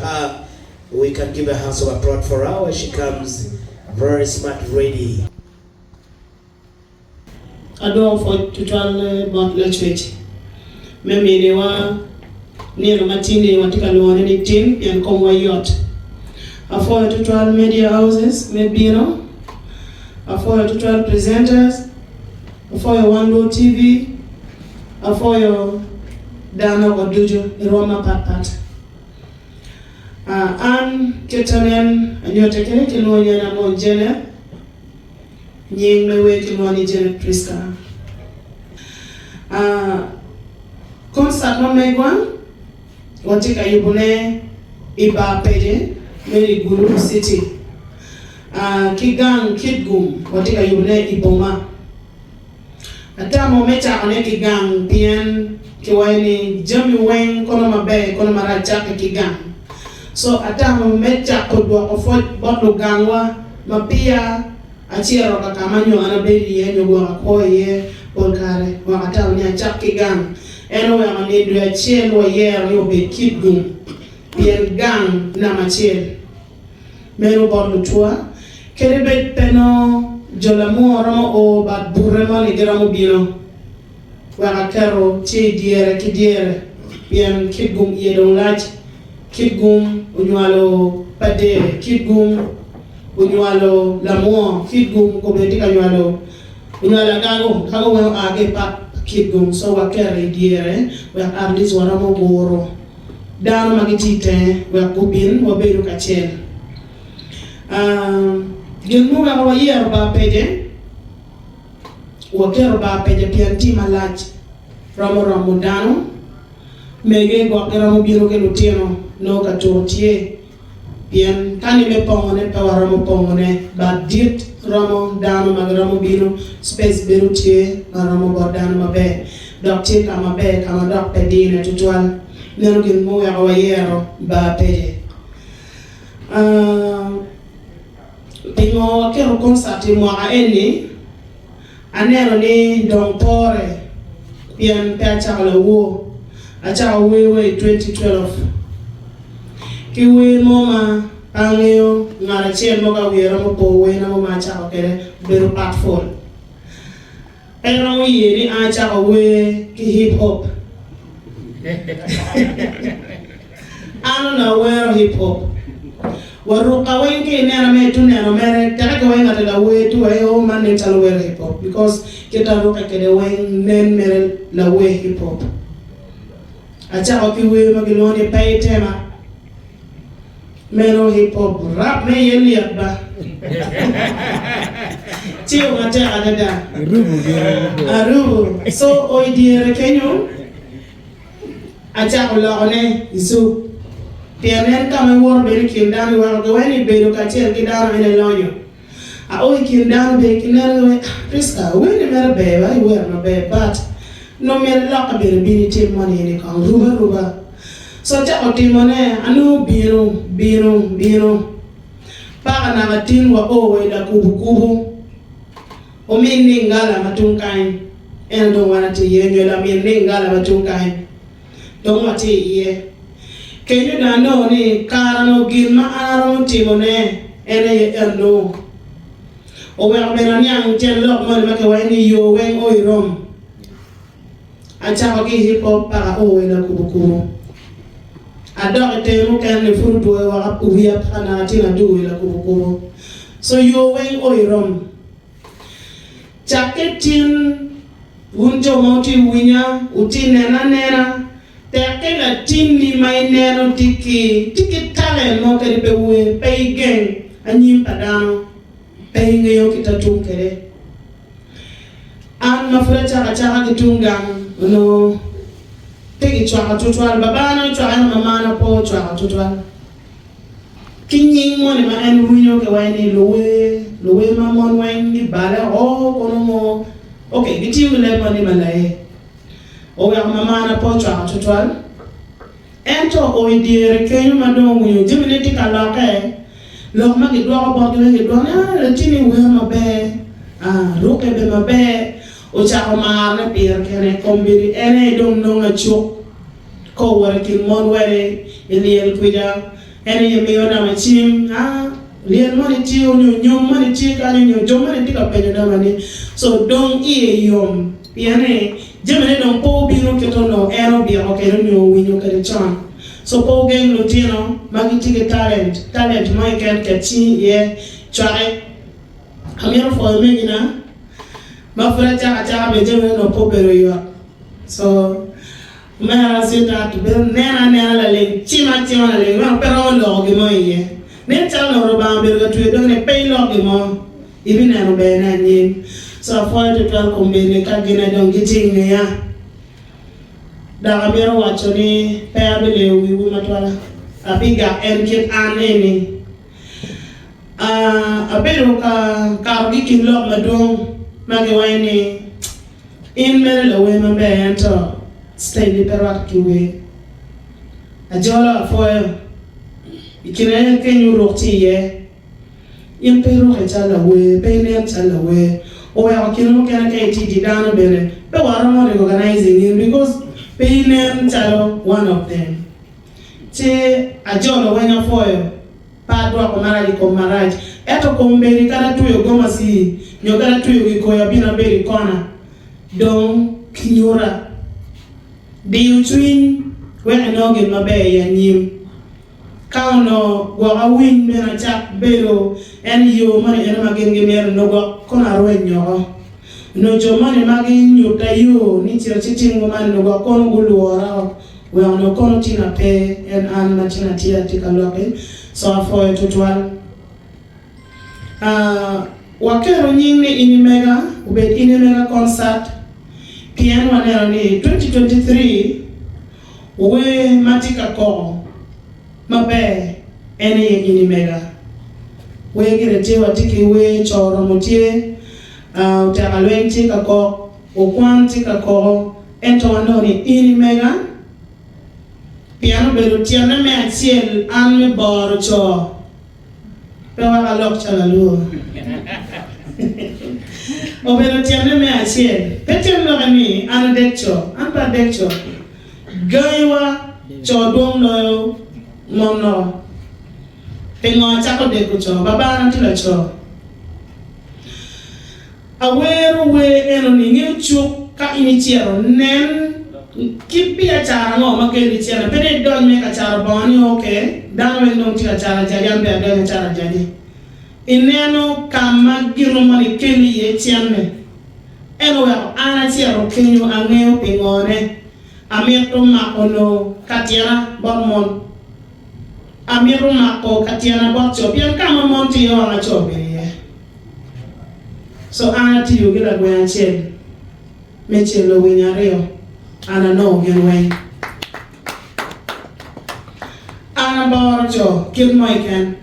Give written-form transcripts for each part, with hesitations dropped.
her. We can give a hands of applause for her when she comes very smart ready. I don't for to try about church. Maybe they were near Martini, what you can do any team and come where yacht. I follow to try media houses, maybe you know. I follow to try presenters. I follow One Low TV. I follow Dana or Dujo, the Roma Pat. And Ketanen, and you're taking it in one year among Jenneth. Ying me way to money Jenneth Prischa. Concert no megwan. Watika yubune iba peje, meri guru city. Kigang kidgum, watika yubune iboma. Ata momecha ane kigang pien kiwaini jami weng kono mabe kono maracha kigang. So ata momecha kodwa ofot bodo gangwa mapia achiro kakamanyo anabeli yenyo gwa koye polkare wakata unya chak kigang. Eno ya manidu ya chien wa yer ni obe kidgum pien gang na machien. Mero bodo tua kerebe peno jolamu ramo o bat burremo ni geramu bino waka kero che diere ki diere bien kidgum yedon laj kidgum unyalo padere kidgum unyalo lamu kidgum ko be tika unyalo kago wo age pa kidgum so wakere diere waka arlis waramo goro dano magitite waka ubin waberu kachen Gilmu wa yer ba peje wakero ba peje pianti malaj ramo dano mege go ramo biro ke lutino no ka totie pian kani me pongone pa ramo pongone ba dit ramo dano magramo biro space biro tie ramo bo dano mabe docteur kama be kama doc pedine tutwal neno gilmu wa yer ba peje Pingo wakero konsati mwa eni anero ni dompore pian pe achakala wo achaka wewe 2012 kiwe moma angeo ngara chien moga wera mo po we na moma achaka kere beru platform ero yeri achaka we ki hip hop ano na wero hip hop waruka wengi nera metu nera mere taka wenga tala wetu ayo mane tala we hip hop because kita ruka kede weng nen mere la we hip hop acha okiwe magiloni pay tema mero hip hop rap me yeli abba tio mate adada arubu so oidiere kenyo acha olone isu Pianen kama wor beri kindani wor gawani beru kacir kidano ene lonyo. A oi kindano be kinano Prischa wene mer be wa wer no be but no mer la beri bini tim money ni kan ruba. So ta otimone anu biro. Pa na matin wa o we da kubu. O minni ngala matungkai. En do wana ti yenyo la minni ngala matungkai. Don wati ye. Kenyu na no ni karano gilma arano timone ene eno o we abena nyang chen lok mo ma ke wani yo wen o irom acha ko hip hop para o we na kubu adore te mu kan le furu wa wa uya pana tina du la kubu so yo wen o irom chaketin unjo mauti winya utine nena Tekela tini mainero tiki tale mo kere pe we pe gen anyim padano pe ngeyo kitatung kere an mafura chaka kitungang no tegi chaka tutwal babana chaka mama na po chaka tutwal kinyi mo ne ma en runyo ke wani lowe mamon wani bala o kono mo okay giti le mo ni malaye o ya mama na po chwa tutwal ento o idire kenyu madongo yo jimene tikala ke lo ma ki do ko bo ki do na le tini we ma be roke be ma be o cha ma na pier kene kombiri ene dom no ngachu ko wara ki mon were eliel kuida ene ye me ona machim lien money ti nyom money ti ka jom money ti ka penyo da mani so dong yom piane jemene don po biro keto no ero bi o kero nyo winyo kare chan so po geng lutino magi ti talent mo ken kati ye chare amiro fo me gina ma fura cha be jemene no po bero yo so mera sita to be nena la le chima la le ma pero lo ge mo ye ne cha no ro ba be ga tu do ne pe lo ge mo ibi na no be na ni so for to tell ko be ne ka gina don giting ne ya da ga mero wa choni pe abele wi wi matwala abiga en kit an ni abelo ka gi kin lo ma dong ma ge wa ni in mere lo we ma be ento stay di perak kiwe ajola foyo ikine kenyu rokti ye in peru chala we pene chala we o ya kinu kana kai ti di dano bere pe wara mo organizing in because pene chalo one of them che ajola wenya foyo padwa ko maraj eto ko mberi kana tuyo goma si nyogara tuyo ko ya bina beri kona don kinyura Di twin when I know get my bay and you count go a win when I chat below and you money and I'm again give me no go corner when you no your money magin you tayo need your teaching woman no go con gulu or we are no contina pay and machina tia take a look so for it to 12 wakero nyingi inimega ubet inimega concert piano wanero ni 2023 we matika ko mabe ene ye inimega we girete watiki we choro mutie utakalwenti kako okwanti kako ento wanoni inimega piano belu tiana me atiel an me boro cho pewa alok chalalu Obero tiamne me asie. Petem lo gani an dekcho. Gaiwa chodom lo mono. Pengo chako deku cho. Baba nanti lo cho. Aweru we eno ni ngeu ka initiero nen kipi acara ngo makeli tiara. Pede don me ka cara boni okay. Dan we non ti acara jadi ambe ada acara jadi. Ineno kama girumani keli ye tianme eno ya ana tiaro kenyo angeo pingone amirto makono katiana bormon amiru mako katiana borcho pian kama monti yo anga chobe so ana ti yo gila gwen chen mechelo winyareo ana no genwen ana borcho kirmoiken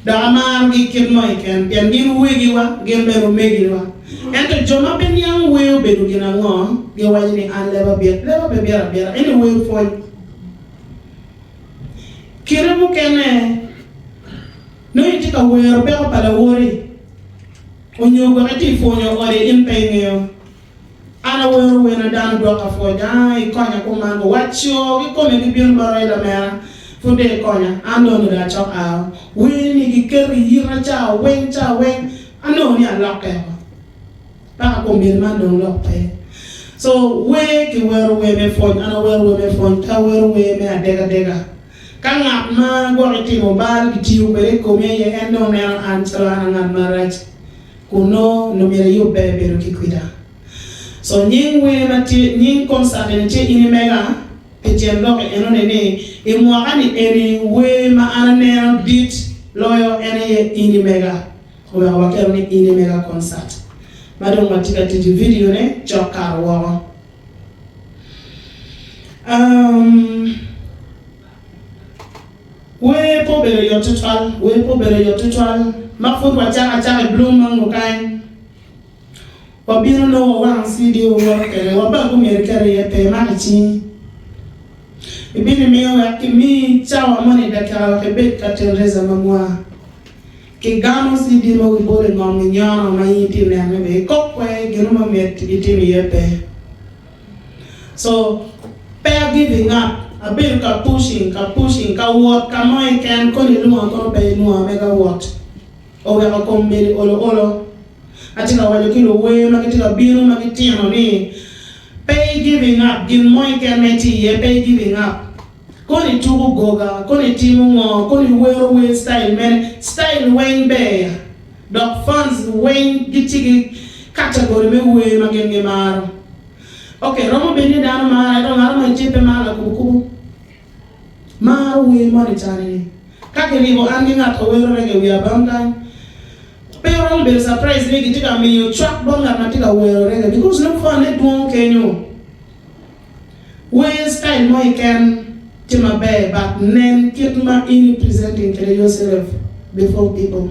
da amar gi kirno iken pian gi wegi wa gembe ro megi wa ento joma ben yang we be do gina ngo ge wani ni an leba be biara any way for kiremu kene no itika we ro be ko pala wori onyo go ati fonyo ore impengeo ana we na dan do ka fo dai konya ko mango wacho gi ko me gi bien baro ila mera Fude konya ando no da chok a we ni gi keri yira cha wen ano ni aloke pa ko mir man don lope so we ki weru we me fon ana weru we me fon ta weru we me adega kanga ma go ti mobile gi ti ubere ko me ye endo ne an tsara na maraj kuno no mere yo bebe ro ki kuida so nying we mati nying concert ne ti ini mega petien loke eno ne e mwakani eni we ma anane dit loyo ene ini mega we awakero ni ini mega concert madam watika tiji video ne chokar wo we po bere yo total mafut wacha bloom mango kain obiro no wa CD o kere wa ba ko mere kere ye pe machi ibini mewa kimi chawa mone dakara kebet katereza mamwa kigano CD mo bore ngom nyano mayiti ne amebe kokwe giruma met itimi yepe so pair giving up abil ka pushing ka what ka moy can koni luma kono be luma mega what o we ka kombeli olo atika wale kilo we makitika biru makitiano ni pay giving up gin moy can meti ye pay giving up koni tugu goga koni timu ngo koni we style man style wayne be dog fans wayne gitigi category me we magenge maro okay romo beni dano mara do ngaro man jepe mala kuku maro we monetary kake libo angi ngato we rege we abanga pero be surprise me gitika me you track bonga matika we rege because no fun it won't kenyo we style mo can tima be but nen kitma in presenting kere yourself before people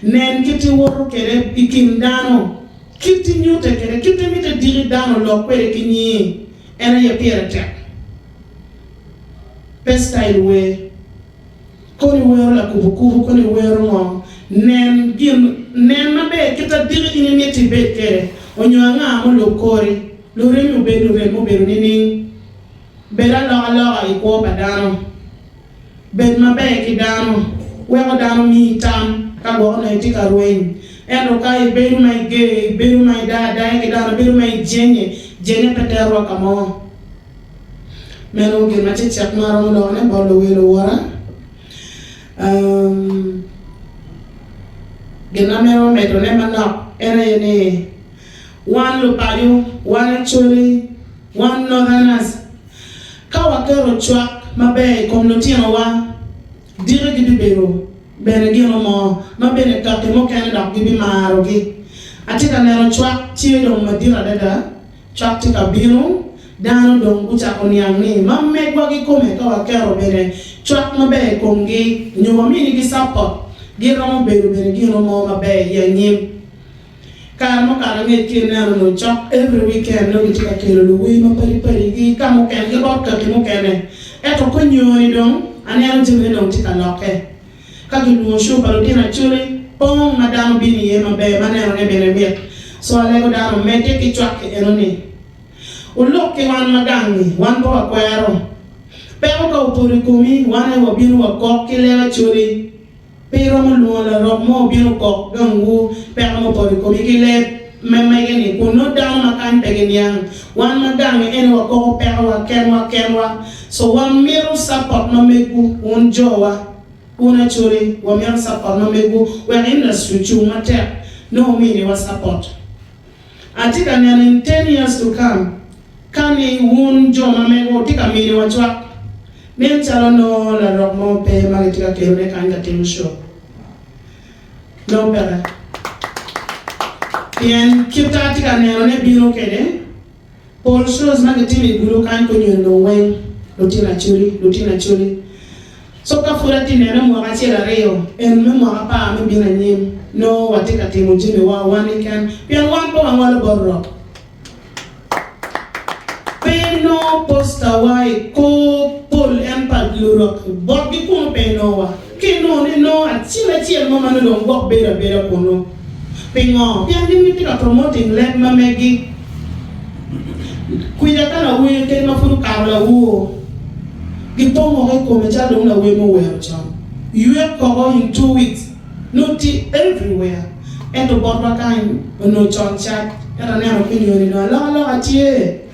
nen kiti woro kere ikim dano kiti nyute kere kiti mite diri dano lo kwere kinyi ena ye pere tek best style we koni wero la kubu koni wero ngo nen mabe kita diri ini miti be kere onyo nga mo lo kori lo remu be nini bera loga iko badano ben mabe ki dano wego dano mi tam ka go na tika ruin eno kai beru mai ge beru mai da ki dano beru mai jenye petero kamo meno ge mati chak maro lo ne bolo welo wara gena mero meto ne manok ena yene one lo payo one choli one northerners kawa kero chwa mabe komnotino wa dire gibi bero bene gino mo mabene kake mo kene da gibi maro gi atika nero chwa tie do madira dada chwa tika bino dano do ngucha koniang ni mamme gwa gi kome kawa kero bene chwa mabe kongi nyoma mini gi support giro mo bero bene gino mo mabe ya nyim karmo karame kina no chop every weekend no tika kelo luwi ma pari gi kamo ken gi bot ka mo kene eto ko nyori dong anelo jeme no tika loke ka gi no show balo dina chule pong madam bini ye ma be manero ne bene miet so ale go dano mete ki chwak eno ni ulok ke wan magangi wan bo akwero pero ka upuri kumi wane wo binu wa kok ki lewa chule pero mo luola rock mo binu kok gangu pero mo pori ko bigile meme geni kuno down makan pegeniang wan magang eno ko pero wa kenwa so wan miru support no megu un jowa una churi wa miru support no megu we industry chuma te no mini wa support atika ni in 10 years to come kani un joma megu tika mini wa chwa nen chalo no la rock mo pe magitika kero kanga temu show no better. Yen kita tika nero ne biro kede. Paul shows magatimi gulu kan ko nyono wen lutina chuli. So ka furati nero mo achira reo en me mo apa me bina nyim no watika timu jimi wa wani kan pian wan po wala borro. Pe no posta wai ko Paul empad lurok bot bi ko pe no wa. Kino ni no achila mama no don go bera kono pingo pian ni tika promoting let mamegi kuida kana we ke ma furu karla wo gitongo ko me chado na we mo we cham you ko in 2 weeks no ti everywhere and to borba kind no chon chat era ne ko ni no la atie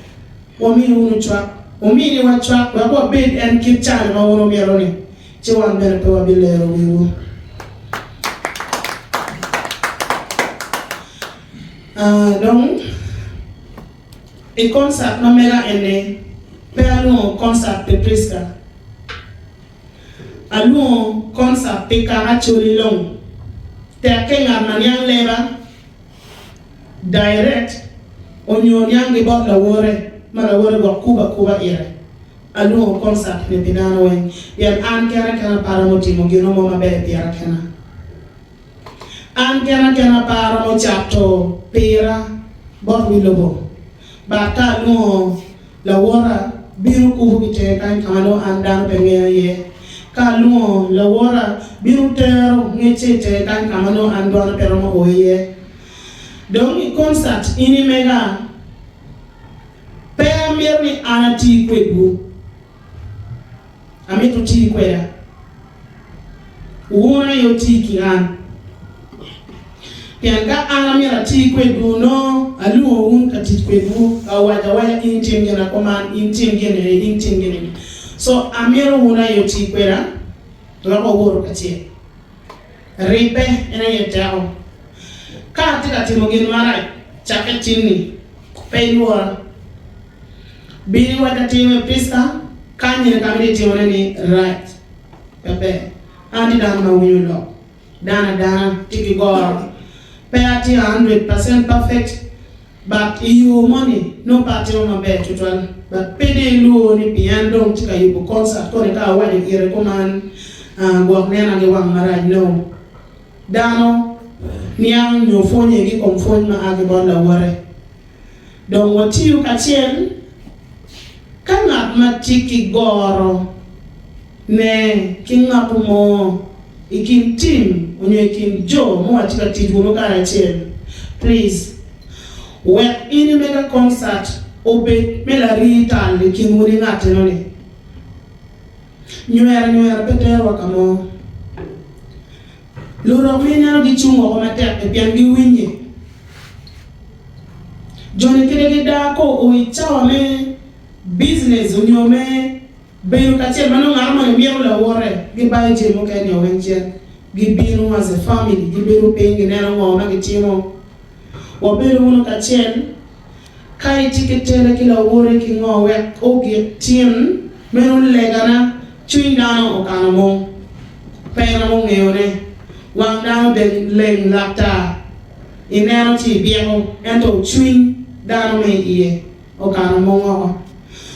o mi no chwa o mi ni wa chwa ko bed and keep chat ma wono mi roni Chewan bere pewa bilero wiwo. Donc, e concert na mera ene pe alu concert pe Prischa. Alu concert pe Kaka Acoli long. Te akenga maniang leba direct onyo nyange bot la wore mala wore go kuba ire. Alu concert ne pinano wen yan an kera para motimo gino mo mabe piara kena an kera para mo chapto pira bot wilobo bata no la wora biru ku bite kan kano andan penge ye kalu la wora biru tero ngeche te kan kano andon pero mo oye donc concert ini mega pe mirni anati kwebu ami to ti kwera wona yo ti kian pianga ana mira ti kwedu no alu un ka ti kwedu ka waja intim gena command intim gena so amiro wona yo ti kwera to ko woro ka ti ripe ena yetao ka ti ka ti mo gen mara chaketini peilwa bini wada tiwe Prischa kanye kamili tiwe ni right pepe andi dana mawulo dana tiki go pay 100% perfect but you money no party on my total but pay lu ni piano tika you concert ko ka wani ire command go nena ge wang mara no dano niang nyo fonye gi konfon ma age bonda wore donc wati yu kachien kangat matiki goro ne kingapu mo ikin team onye ikin jo mo atika tidu mo kana chen please when any mega concert obe melari tal kin woni ngate no ni nyuera peter wakamo loro mena gi chungo ko mate e pian gi winye joni kede da ko o ichawa me business unyome beyu kache mano ngarma ni miyo la wore gi bayi je mo kani owenje gi binu as a family gi beru pengi nero ngo na gitimo wo beru uno kache kai tiketele kila wore ki ngo we o gi tin meno legana chuindano o kana mo pena mo ngeone wang dano de leng lakta inero ti biemo ento chuin dano me iye o kana mo ngo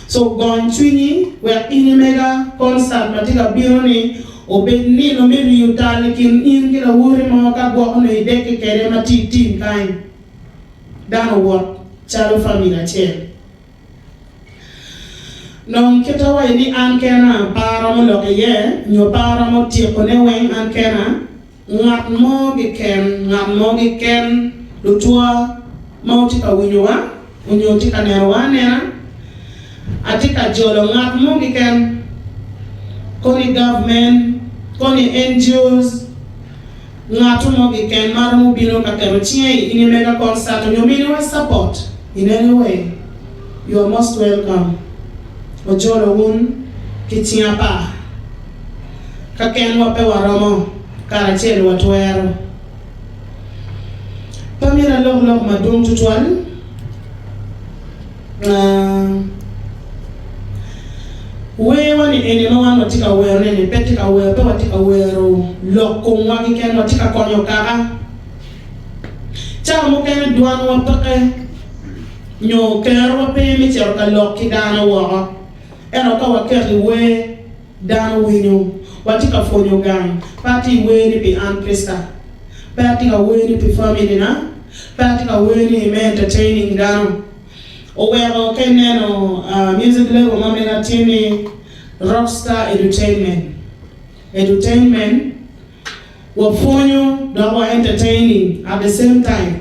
so going twinny where in mega concert matika bioni obeni no meri utali kin in kila wuri mo ka go ono ideke kere mati team kind dano what chalo family chen non keta wa ni ankena para mo loke ye nyo para mo ti ko ne wen ankena ngat mo gi ken lutua mo tika winyowa unyo tika nerwa nena atika jolo ngat mo giken koni government koni NGOs ngatu mo giken maru bino ka kerochie ini mega concert you mean we support in any way you are most welcome ojolo un kitia pa ka ken wa pe waramo kara chelo watwero pamira log madum tutwal wewe ni ene no wan watika wero ne petika wero pe watika wero loko wagi ken watika konyo kaka cha mo ken duan wa peke nyo kero pe mi chero ka lokki dana wa ero ka wakeri we dana winyo watika fonyo gang party we ni be Prischa party ka we ni be family na party ka we ni me entertaining dana Owero keneno music level mamena tini rockstar entertainment wafonyo dawa entertaining at the same time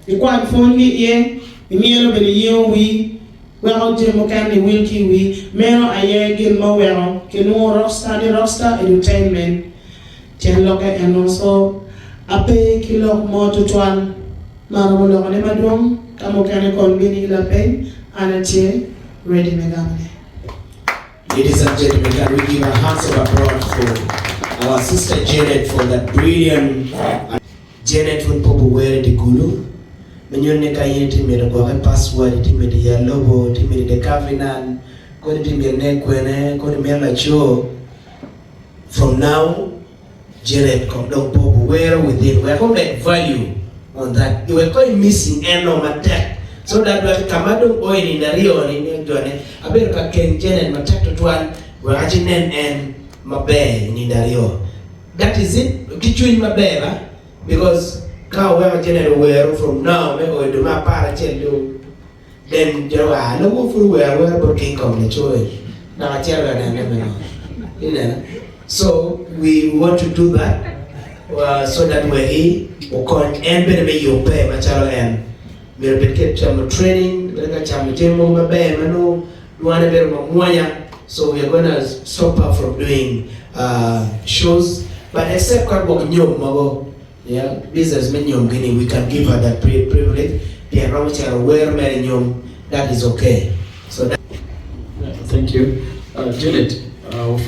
ikwa fongi ye imielo bele yewi wero demo kani wilki wi mero ayegin mo wero kenu rockstar entertainment chenloke and also ape kilok mo tutwan maro lo ne madong kamo kane konbini la pen anatie ready megamne. Ladies and gentlemen, can we give a hands of applause for our sister Jenneth for that brilliant Jenneth with Popo Were the Gulu. Menyone kaye timere ko ka password timere ya logo timere de Kavinan ko timere ne kwene ko timere cho. From now Jenneth come down Popo Were within we have that value on that. You were going missing and on attack. So that we kamado oil in the rio in Johnny. I better ka Ken Jenneth attack to one we actually and mabe in the rio. That is it. Kichu in mabe because ka we Jenneth were from now me o do ma para tell then you no go for where but kikome choice. Now tell you know. So we want to do that so that we're here. Ukon embe me yope machalo en mir bitket chamo training daga chamo temo mabe mano duane ber mo moya So we are going to stop her from doing shows. But except businessmen we can give her that privilege. That is okay. So that thank you. Jenneth,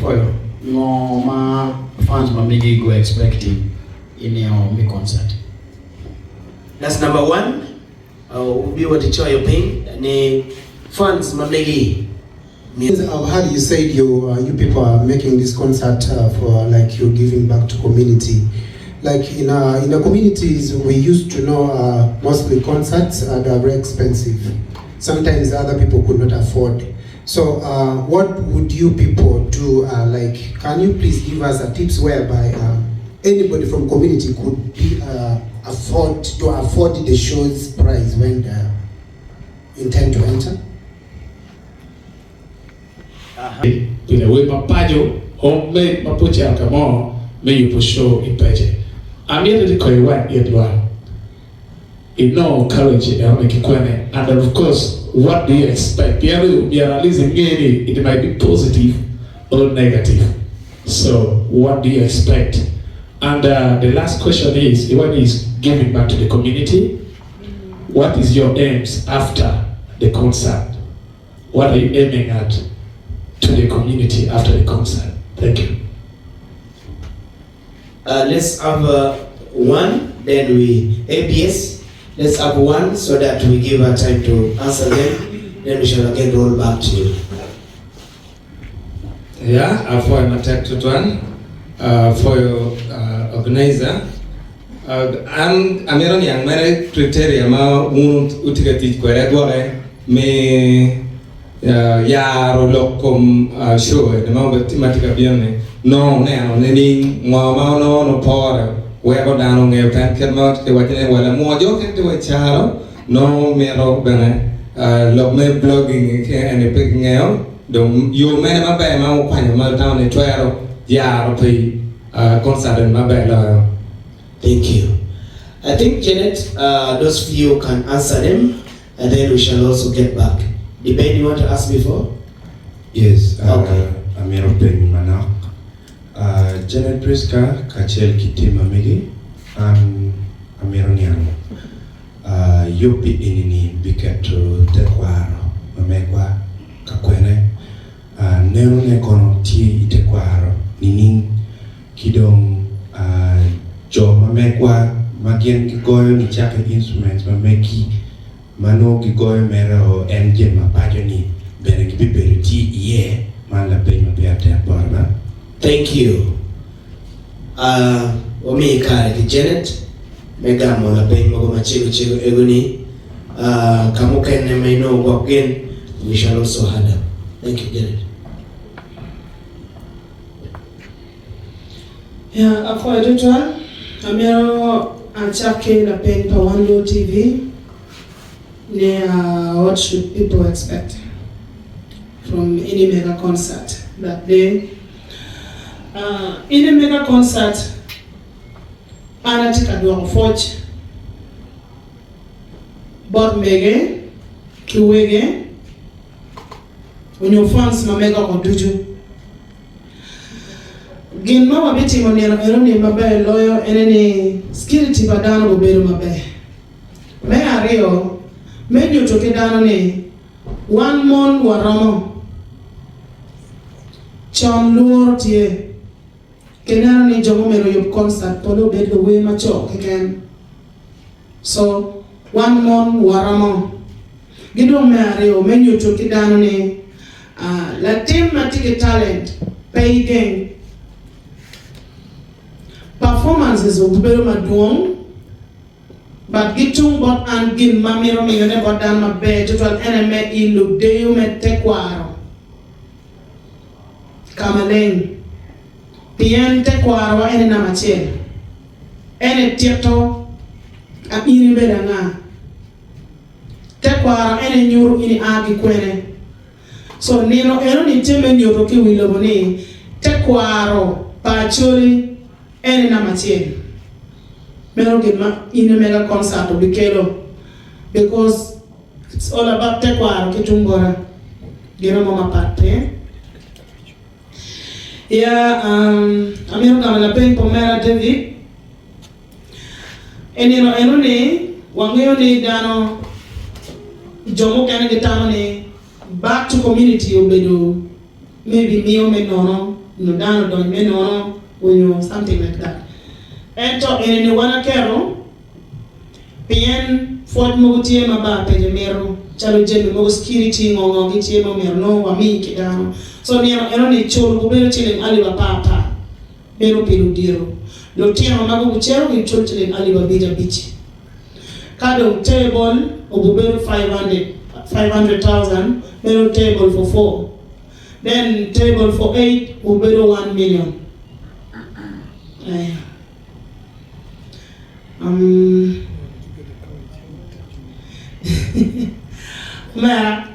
for your fans go expecting in your concert. That's number one. Be what your pain. And fans mamegi. I've heard you said you people are making this concert for like you're giving back to community. Like in the communities we used to know mostly concerts are very expensive. Sometimes other people could not afford. So what would you people do? Like, can you please give us a tips whereby anybody from community could be afford the show's price when they intend to enter? In a way, Papajo, homemade Mapucha Kamo, may you push show in Paje. I'm here to call you what you do. In no courage in the kikome, and of course, what do you expect? You are releasing it might be positive or negative. So, what do you expect? And the last question is, what is giving back to the community? What is your aims after the concert? What are you aiming at to the community after the concert? Thank you. Let's have one, then we ABS. Let's have one so that we give her time to answer them. Then we shall again roll back to you. Yeah, for my tech to one, for your organizer. I'm a young man criteria ma utigati kwere me ya lokom show the moment timatika bione no ne no por where down on a pen cannot the watching well more joke into a charo no mero bene log me blogging and a picking out you may have a man pan mal down a 12 yard concert in my bed. Thank you. I think Jenneth, those of you can answer them, and then we shall also get back. The Ben you want to ask before? Yes. Okay. I'm European Manak. Jenneth Prischa, Kachel Kitima Megi, and Amironiano. Yopi inini biketu tekwaro, mamekwa, kakwene, neone kono ti itekwaro, ninin kidong jo mamekwa, magien kigoyo ni chake instruments, mameki, mano kigoyo mera o engine mapajo ni, bene kibiberi ti iye, man la pey mapea teaporba. Thank you. Wami ikare ki Jenneth, megamo la pey mago machigo eguni, kamuken ne maino wakin, we shall also have them. Thank you, Jenneth. Yeah, after editor, Amiro Achake la pen Pawando TV. What should people expect from any mega concert that day? In a mega concert, Anatika do forge, but mege, kiwege, when your fans ma mega konduju. Gin mama biti monera eroni mabe loyo eneni skillity badano go beru mabe. Me ario me nyu to kedano ne 1 month waramo. Chon luor tie. Kenano ni jogo mero yob concert polo bedo we macho again. So 1 month waramo. Gido me ario me nyu to kedano ne la team matike talent pay game. Performances of Bero Maduong, but Gitung bot and Gin Mamiro Migone bot down my bed to an enemy ilu deu me tequaro. Kamaleng. Pien tequaro any namache. Any tieto a iribedanga. Tequaro any new in agi quene. So Nino Eroni Timen Yoroki Willoboni. Tequaro, Pachuri. Any namache. Mero get ma in a mega concert of the Kelo because it's all about tekwaro kitungora. Gero mama parte. Amiro kama pen pomera David. Eno ni wangeo ni dano jomo kane getano ni back to community obedo maybe mio menono no dano don menono or something like that. Ento ene ni wana kero pien fort mogutie maba pejemero chalo jemi mogo security ngongo gitie mo merno wami kidano. So eno ni cholo bubero chile ali papa bero pilu diro. Lo tiano mago buchero ni cholo chile ali babija bichi. Kado table obubero 500,000 bero table for 4. Then table for 8 ubero 1 million. Mara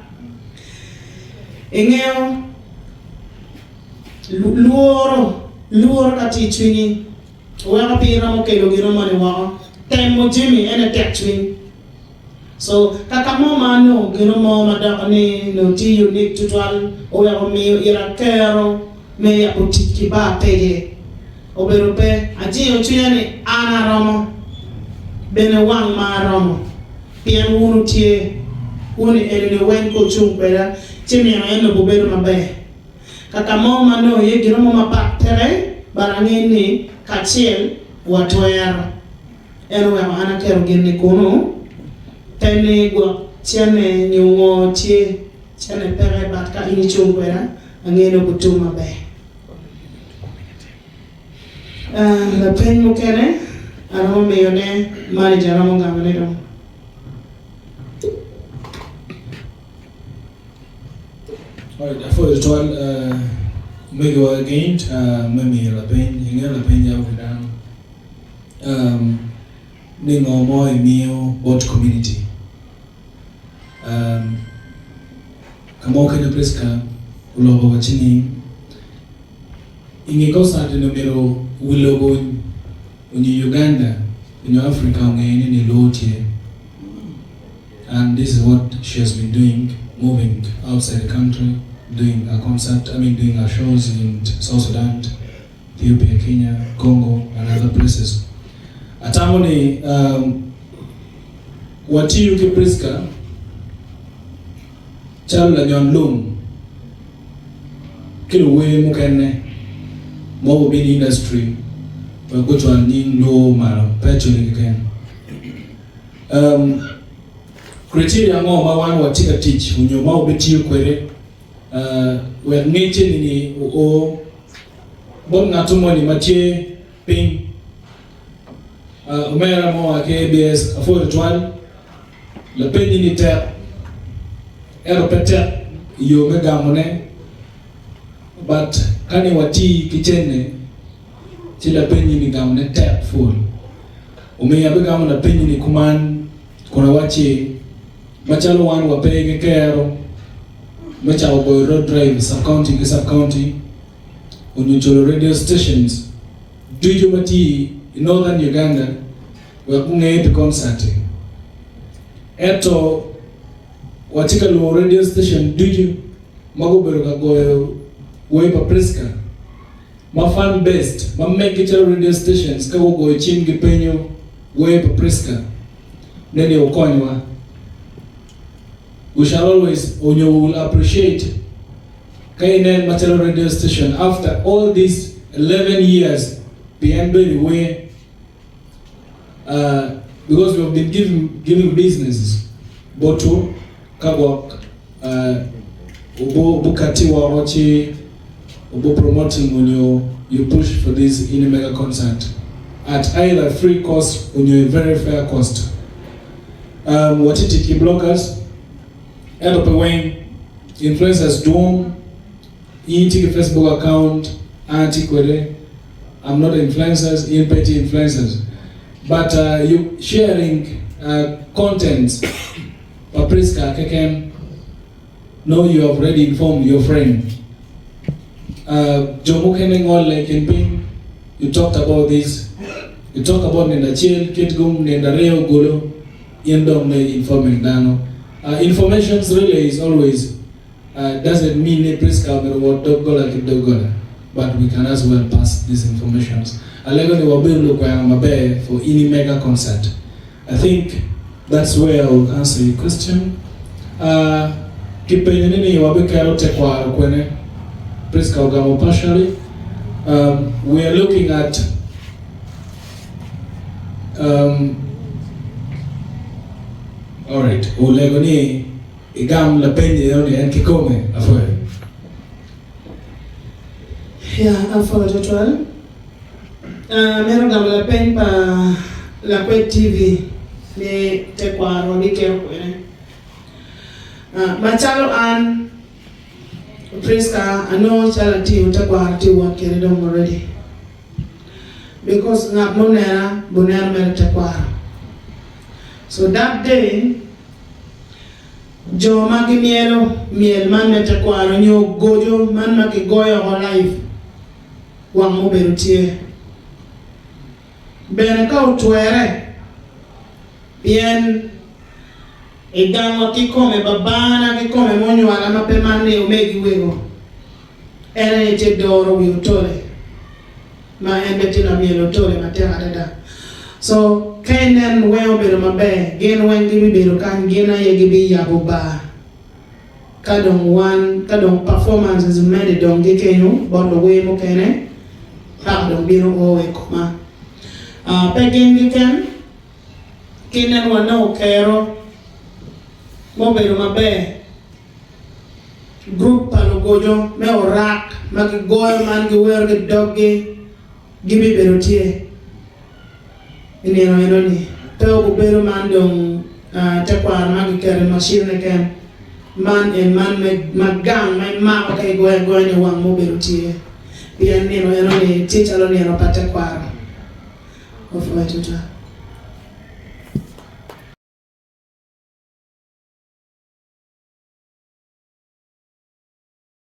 engeo luoro kati chwini wega pira mo kelo gino mane wa temo jimi ene tek chwini. So kaka mo mano gino mo madakani no ti unique tutual o wega mi ira kero me ya butiki ba pege oberope aji o chwini ana romo bene wang ma romo pien wunu tie wuni elele wen ko chung pera chimi ya eno bubero mabe kaka mo mano ye gino mo mapak tere barangini kachiel watoyaro eno wema ana kero gini kono tene gwa tiene nyungo tie tiene pere bat ka ini chung pera angeno butu mabe la pen mukene aramo meyone manager aramo ngamane do. Alright, for the total, we go again. Mimi la pen, hinga la pen ya udan. Ningo mo emio bot community. Kamo Jenneth Prischa ulobo wachini. Ingi kosa de numero ulobo unyi Uganda, in Africa, ni lotie. And this is what she has been doing, moving outside the country, doing a concert, doing our shows in South Sudan, Ethiopia, Kenya, Congo, and other places. Atamoni, wati Jenneth Prischa, chala nyon lum, kilo we mukene, mo bin industry, we go to an no man, petrol again. Criteria mo mawan watika teach unyo mau beti kwere we ngete ni o bon natumo ni matie ping umera mo ake ABS afford twal le penni ni ter ero peter yo mega mone but kani wati kichene chila penni ni gamne ter full umeya bega mona penni ni kuman kuna wachi machalo wan wapege kero machao boy road drive sub-county unyucholo radio stations dujo mati in northern Uganda wakungeepi concert eto watika lo radio station dujo magobero kagoyo Jenneth Prischa ma fan best ma make radio stations kago goyo chingi penyo Jenneth Prischa nene ukonywa. We shall always, or you will appreciate Kainen Material Radio Station after all these 11 years behind the way, because we have been giving businesses, Boto, Kabok, Ubo Bukatiwa Rochi, Ubo promoting when you push for this in a mega concert at either free cost or a very fair cost. Watitiki bloggers. End up away, influencers dome, into the Facebook account, anti-query. I'm not influencers, in petty influencers. But you sharing content, Prischa, Keken, know you have already informed your friend. Jomo Kenengol like in Ping, you talked about this. You talk about Nenda Chill, Kitgum, Nenda Reo Golo, Yendom informing Dano. Information really is always doesn't mean Prischa or what Dogola. but we can as well pass these informations. Alego ni wabiru kwa mabe for any mega concert. I think that's where I will answer your question. Kipenye nini wabika yote kwa kwene Prisca Ogamo partially. We are looking at all right. Ulego ni igam la penye yoni en kikome afoe. Yeah, afoe total. Meron gam la penye pa la kwe TV ni te kwa rodi kero kwene. Machalo an Prisca ano chala ti utakwa ti wa kere dom already. Because ngap monera bonera mer te kwa. So that day, jo magi miel man mete kwaro nyo gojo man maki goyo ho life wang mo berutie. Bene ka utwere bien igangwa kikome babana kikome monyo ala mape mane umegi wego. Ene ite doro wi utole. Ma embeti na miel utole matera dada. So Kenen weo bero mabe, gen wengi bi bero kan gena yegi bi yabuba. Kadong performances made dong ge kenyo, bondo we mo kene, dong biro owe kuma. Pegin gi ken, kenen wana okero, mo bero mabe, group palo gojo, me orak, maki goyo man gi wer gi dogge, gibi bero tie. Ino ni teo bubero man dong tekwa magi kere machine ken man and man magang my ma okay go ni wang mo bero tie bien ni no ni teacher lo ni no patekwa of what